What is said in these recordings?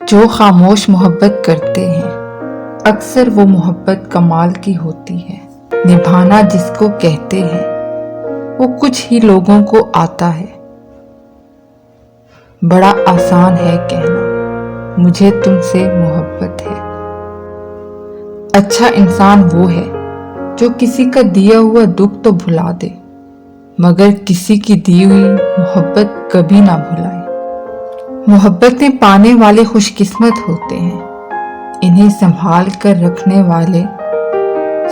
جو خاموش محبت کرتے ہیں اکثر وہ محبت کمال کی ہوتی ہے۔ نبھانا جس کو کہتے ہیں وہ کچھ ہی لوگوں کو آتا ہے۔ بڑا آسان ہے کہنا مجھے تم سے محبت ہے۔ اچھا انسان وہ ہے جو کسی کا دیا ہوا دکھ تو بھلا دے مگر کسی کی دی ہوئی محبت کبھی نہ بھلائے۔ محبتیں پانے والے خوش قسمت ہوتے ہیں، انہیں سنبھال کر رکھنے والے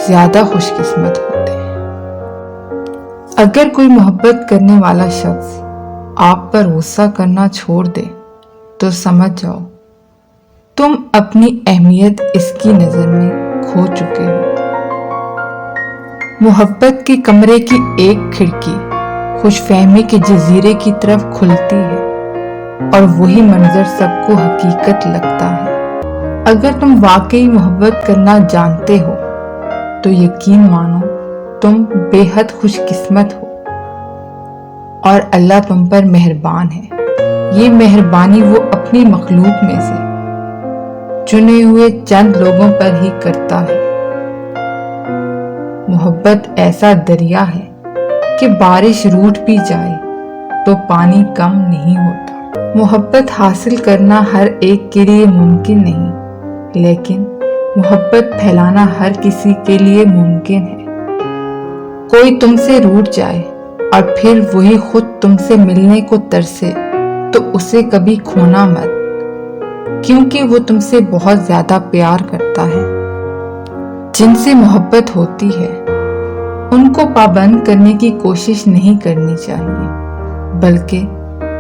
زیادہ خوش قسمت ہوتے ہیں۔ اگر کوئی محبت کرنے والا شخص آپ پر غصہ کرنا چھوڑ دے تو سمجھ جاؤ تم اپنی اہمیت اس کی نظر میں کھو چکے ہو۔ محبت کے کمرے کی ایک کھڑکی خوش فہمی کے جزیرے کی طرف کھلتی ہے اور وہی منظر سب کو حقیقت لگتا ہے۔ اگر تم واقعی محبت کرنا جانتے ہو تو یقین مانو تم بے حد خوش قسمت ہو اور اللہ تم پر مہربان ہے۔ یہ مہربانی وہ اپنی مخلوق میں سے چنے ہوئے چند لوگوں پر ہی کرتا ہے۔ محبت ایسا دریا ہے کہ بارش روٹھ بھی جائے تو پانی کم نہیں ہوتا۔ محبت حاصل کرنا ہر ایک کے لیے ممکن نہیں، لیکن محبت پھیلانا ہر کسی کے لیے ممکن ہے۔ کوئی تم سے روٹھ جائے اور پھر وہی خود تم سے ملنے کو ترسے تو اسے کبھی کھونا مت، کیونکہ وہ تم سے بہت زیادہ پیار کرتا ہے۔ جن سے محبت ہوتی ہے ان کو پابند کرنے کی کوشش نہیں کرنی چاہیے، بلکہ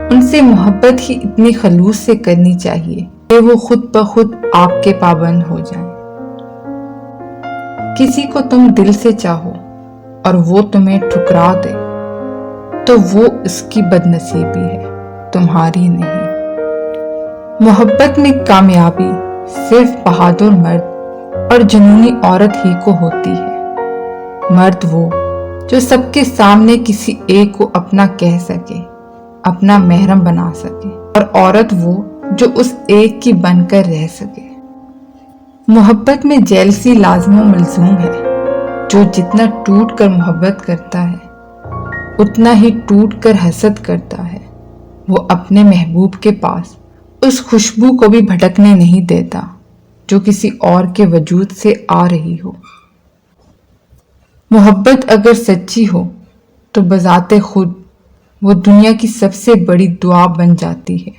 ان سے محبت ہی اتنی خلوص سے کرنی چاہیے کہ وہ خود بخود آپ کے پابند ہو جائیں۔ کسی کو تم دل سے چاہو اور وہ تمہیں ٹھکرا دے تو وہ اس کی بدنصیبی ہے، تمہاری نہیں۔ محبت میں کامیابی صرف بہادر مرد اور جنونی عورت ہی کو ہوتی ہے۔ مرد وہ جو سب کے سامنے کسی ایک کو اپنا کہہ سکے، اپنا محرم بنا سکے، اور عورت وہ جو اس ایک کی بن کر رہ سکے۔ محبت میں جیلسی لازم و ملزوم ہے۔ جو جتنا ٹوٹ کر محبت کرتا ہے اتنا ہی ٹوٹ کر حسد کرتا ہے۔ وہ اپنے محبوب کے پاس اس خوشبو کو بھی بھٹکنے نہیں دیتا جو کسی اور کے وجود سے آ رہی ہو۔ محبت اگر سچی ہو تو بذات خود وہ دنیا کی سب سے بڑی دعا بن جاتی ہے۔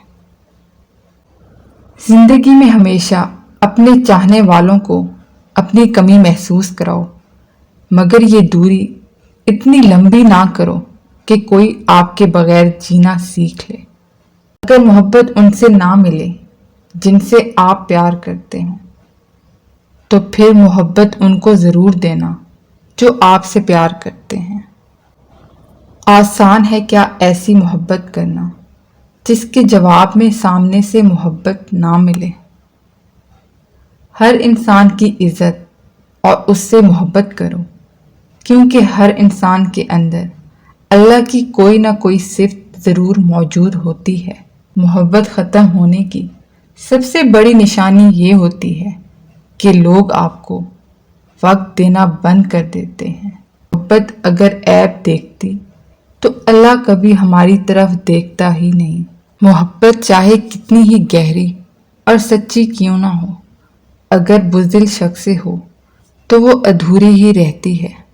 زندگی میں ہمیشہ اپنے چاہنے والوں کو اپنی کمی محسوس کراؤ، مگر یہ دوری اتنی لمبی نہ کرو کہ کوئی آپ کے بغیر جینا سیکھ لے۔ اگر محبت ان سے نہ ملے جن سے آپ پیار کرتے ہوں تو پھر محبت ان کو ضرور دینا جو آپ سے پیار کرتے ہیں۔ آسان ہے کیا ایسی محبت کرنا جس کے جواب میں سامنے سے محبت نہ ملے۔ ہر انسان کی عزت اور اس سے محبت کرو، کیونکہ ہر انسان کے اندر اللہ کی کوئی نہ کوئی صفت ضرور موجود ہوتی ہے۔ محبت ختم ہونے کی سب سے بڑی نشانی یہ ہوتی ہے کہ لوگ آپ کو وقت دینا بند کر دیتے ہیں۔ محبت اگر عیب دیکھتی تو اللہ کبھی ہماری طرف دیکھتا ہی نہیں۔ محبت چاہے کتنی ہی گہری اور سچی کیوں نہ ہو، اگر بزدل شخص سے ہو تو وہ ادھوری ہی رہتی ہے۔